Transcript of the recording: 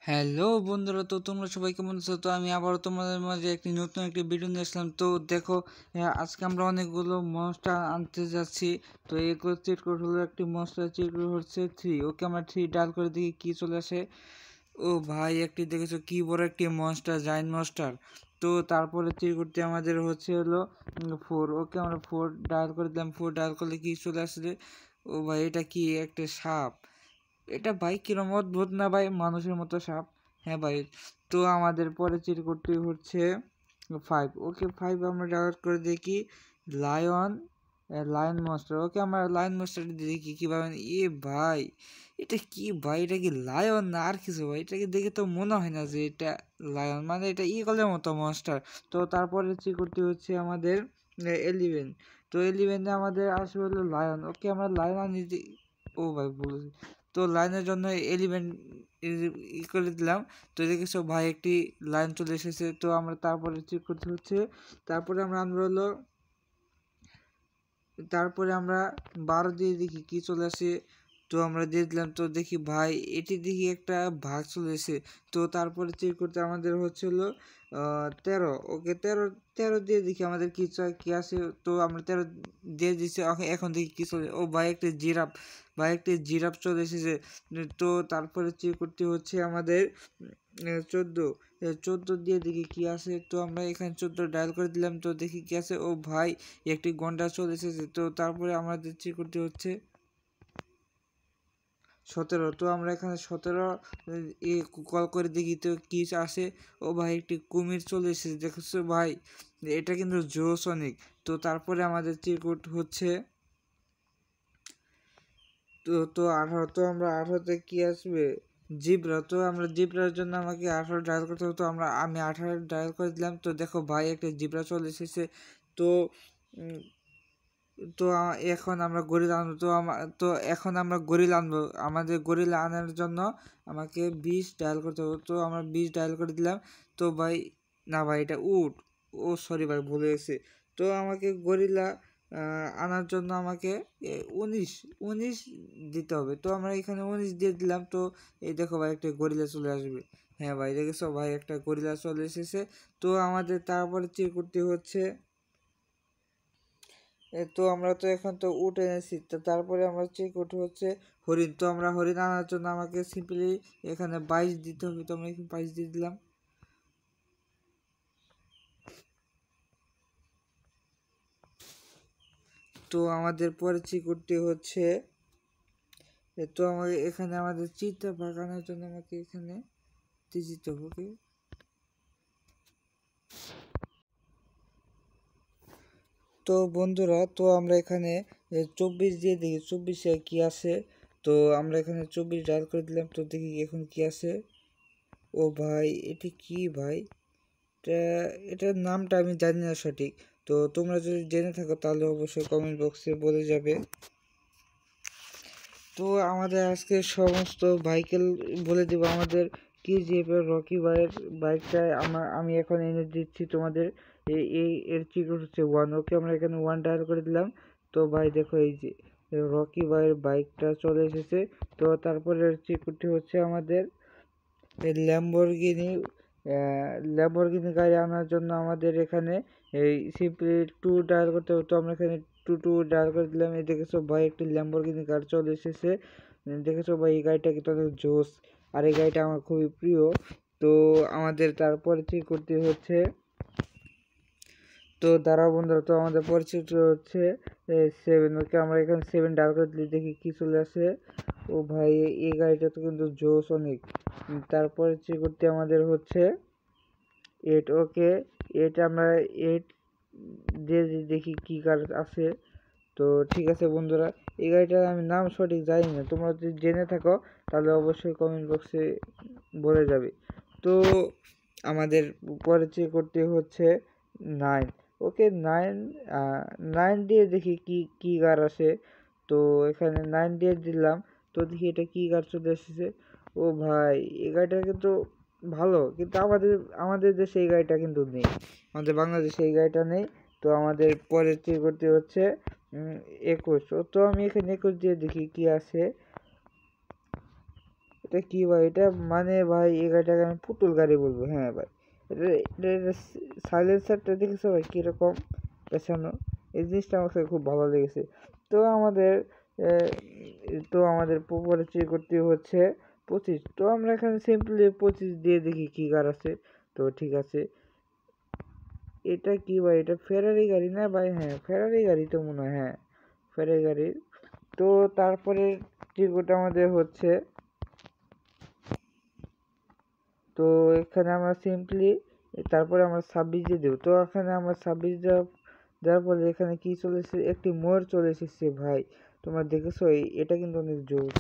Hello বন্ধুরা, তো তোমরা সবাই কেমন আছো? তো আমি আবারও তোমাদের মাঝে নতুন একটি ভিডিও নিয়ে আসলাম। তো দেখো, আজকে আমরা অনেকগুলো মনস্টার আনতে যাচ্ছি। তো এগুলো চিট কোড হলো, একটি মনস্টার চিট কোড হচ্ছে 3। ওকে, আমরা 3 ডাল করে দেখি কি চলে আসে। ও ভাই, একটি দেখেছো কি বড় একটি মনস্টার, জায়ান্ট মনস্টার। তো তারপরে চিট করতে আমাদের হচ্ছে হলো 4। ওকে, আমরা 4 ডায়াল করে দিলাম। 4 ডায়াল করলে কি চলে আসলে? ও ভাই, এটা কি একটা সাপ? এটা ভাই কিরম অদ্ভুত না ভাই, মানুষের মতো সাপ। হ্যাঁ ভাই। তো আমাদের পরে চিট করতে হচ্ছে 5। ওকে, 5 আমরা ডাউনলোড করে দেখি লায়ন, লায়ন মনস্টার। ওকে, আমরা লায়ন মনস্টার দেখি কীভাবে। ভাই, এটা কি ভাই? এটা কি লায়ন না আর কিছু ভাই? এটাকে দেখে তো মনে হয় না যে এটা লায়ন, মানে এটা ইগলের মতো মনস্টার। তো তারপরে চিট করতে হচ্ছে আমাদের 11। তো 11-এ আমাদের আসবে হলো লায়ন। ওকে, আমরা লায়ন আনি। ও ভাই, বলেছি। তো লাইনের জন্য এলিমেন্ট করে দিলাম। তো দেখেছো ভাই, একটি লাইন চলে এসেছে। তো আমরা তারপরে চেক করতে হচ্ছে। তারপরে আমরা আনবো হলো, তারপরে আমরা 12 দিয়ে দেখি কি চলে আসে। তো আমরা দিয়ে দিলাম। তো দেখি ভাই, এটি দেখি একটা ভাগ চলে এসে। তো তারপরে চেক করতে আমাদের হচ্ছে হলো 13। ওকে, 13 দিয়ে দেখি আমাদের কি আসে। তো আমরা 13 দিয়ে দিচ্ছি। এখন দেখি কি চলে। ও ভাই, একটি জিরাফ। ভাই, একটি জিরাফ চলে এসেছে। তো তারপরে চেক করতে হচ্ছে আমাদের 14। 14 দিয়ে দেখি কি আসে। তো আমরা এখানে 14 ডায়াল করে দিলাম। তো দেখি কি আছে। ও ভাই, একটি গন্ডা চলে এসেছে। তো তারপরে আমাদের চেক করতে হচ্ছে 17। তো আমরা এখানে 17 কল করে দেখি তো কি আসে। ও ভাই, একটি কুমির চলে এসেছে। দেখছো ভাই, এটা কিন্তু জোস অনেক। তো তারপরে আমাদের চেক করতে হচ্ছে তো 18। তো আমরা 18-তে কি আসবে? জিব্রা। তো আমরা জিব্রার জন্য আমাকে 18 ডায়াল করতে হবে। তো আমি 18 ডায়াল করে দিলাম। তো দেখো ভাই, একটা জিব্রা চলে এসেছে। তো উম, তো এখন আমরা গরিলা আনবো। তো এখন আমরা গরিলা আনবো। আমাদের গরিলা আনার জন্য আমাকে 20 ডায়াল করতে হবে। তো আমরা 20 ডায়াল করে দিলাম। তো ভাই, না ভাই, এটা উট। ও সরি ভাই, ভুলে গেছি। তো আমাকে গরিলা আনার জন্য আমাকে 19 19 দিতে হবে। তো আমরা এখানে 19 দিয়ে দিলাম। তো এই দেখো ভাই, একটা গরিলা চলে আসবে। হ্যাঁ ভাই, দেখেছো ভাই, একটা গরিলা চলে এসেছে। তো আমাদের তারপরে চেক করতে হচ্ছে। তো আমরা তো এখন তো উট এনেছি। তো তারপরে আমরা চেক করতে হচ্ছে হরিণ। তো আমরা হরিণ আনার জন্য আমাকে সিম্পলি এখানে 22 দিতে হবে। তো আমরা এখানে 22 দিয়ে দিলাম। তো আমাদের পরে চেক করতে হচ্ছে। তো আমাদের এখানে আমাদের চিত্র বাগানোর জন্য আমাকে এখানে দিতে হবে। তো বন্ধুরা, তো আমরা এখানে 24 দিয়ে দেখি 24-এ কি আছে। তো আমরা এখানে 24 ডায়াল করে দিলাম। তো দেখি এখন কি আছে। ও ভাই, এটি কি ভাই? এটা এটার নামটা আমি জানি না সঠিক। তো তোমরা যদি জেনে থাকো তাহলে অবশ্যই কমেন্ট বক্সে বলে যাবে। তো আমাদের আজকে সমস্ত বাইকেল বলে দেবো। আমাদের কেজিএফের রকি বাইয়ের বাইকটা আমি এখন এনে দিচ্ছি তোমাদের। এর চিকন হচ্ছে 1। ওকে, আমরা এখানে 1 ডায়াল করে দিলাম। তো ভাই দেখো, এই যে রকি বাইয়ের বাইকটা চলে এসেছে। তো তারপরে চিকুটি হচ্ছে আমাদের ল্যাম্বরগিনি। ল্যাম্বরগিনি গাড়ি আনার জন্য আমাদের এখানে এই সিম্পলি 2 ডায়াল করতে হবে। তো আমরা এখানে 2 ডায়াল করে দিলাম। এই দেখেছো ভাই, একটি ল্যাম্বরগিনি গাড়ি চলে এসেছে। দেখেছো ভাই, এই গাড়িটা কিন্তু অনেক জোস। আর এই গাড়িটা আমার খুবই প্রিয়। তো আমাদের তারপরে ঠিক করতে হচ্ছে। তো দাঁড়াও বন্ধুরা, তো আমাদের পরিচিত হচ্ছে 7। ওকে, আমরা এখানে 7 ডায়াল করে দিলে দেখি কি চলে আসে। ও ভাই, এই গাড়িটা তো কিন্তু জোস অনেক। তারপরে চেক করতে আমাদের হচ্ছে 8। ওকে, 8 আমরা 8 দিয়ে দেখি কি কার আছে। তো ঠিক আছে বন্ধুরা, এই গাড়িটার আমি নাম সঠিক জানি না। তোমরা যদি জেনে থাকো তাহলে অবশ্যই কমেন্ট বক্সে বলে যাবে। তো আমাদের পরে চেক করতে হচ্ছে 9। ওকে, 9 9 দিয়ে দেখি কি কার আসে। তো এখানে 9 দিয়ে দিলাম। তো দেখি এটা কি কার চলে এসেছে। ও ভাই, এই গাড়িটা কিন্তু ভালো, কিন্তু আমাদের আমাদের দেশে এই গাড়িটা কিন্তু নেই। আমাদের বাংলাদেশে এই গাড়িটা নেই। তো আমাদের পরে চেক করতে হচ্ছে 21। তো আমি এখানে 21 দিয়ে দেখি কি আছে। এটা কি ভাই? এটা মানে ভাই এই গাড়িটাকে আমি পুতুল গাড়ি বলবো। হ্যাঁ ভাই, এটা সাইলেন্সারটা দেখেছো ভাই কীরকম পেছানো? এই জিনিসটা আমার কাছে খুব ভালো লেগেছে। তো আমাদের পরিচয় করতে হচ্ছে 25। তো আমরা এখানে সিম্পলি 25 দিয়ে দেখি কী কার আছে। তো ঠিক আছে, এটা কি ভাই? এটা ফেরারি গাড়ি না ভাই? হ্যাঁ ফেরারি গাড়ি তো মনে হয়। হ্যাঁ ফেরারি গাড়ি। তো তারপরে টিকিট আমাদের হচ্ছে, তো এখানে আমরা সিম্পলি তারপরে আমরা 26 দিয়ে দেবো। তো এখানে আমরা 26 দেওয়ার পরে এখানে কি চলে এসেছে, একটি ময়ূর চলে এসেছে ভাই। তোমরা দেখেছো? এটা কিন্তু অনেক জোর।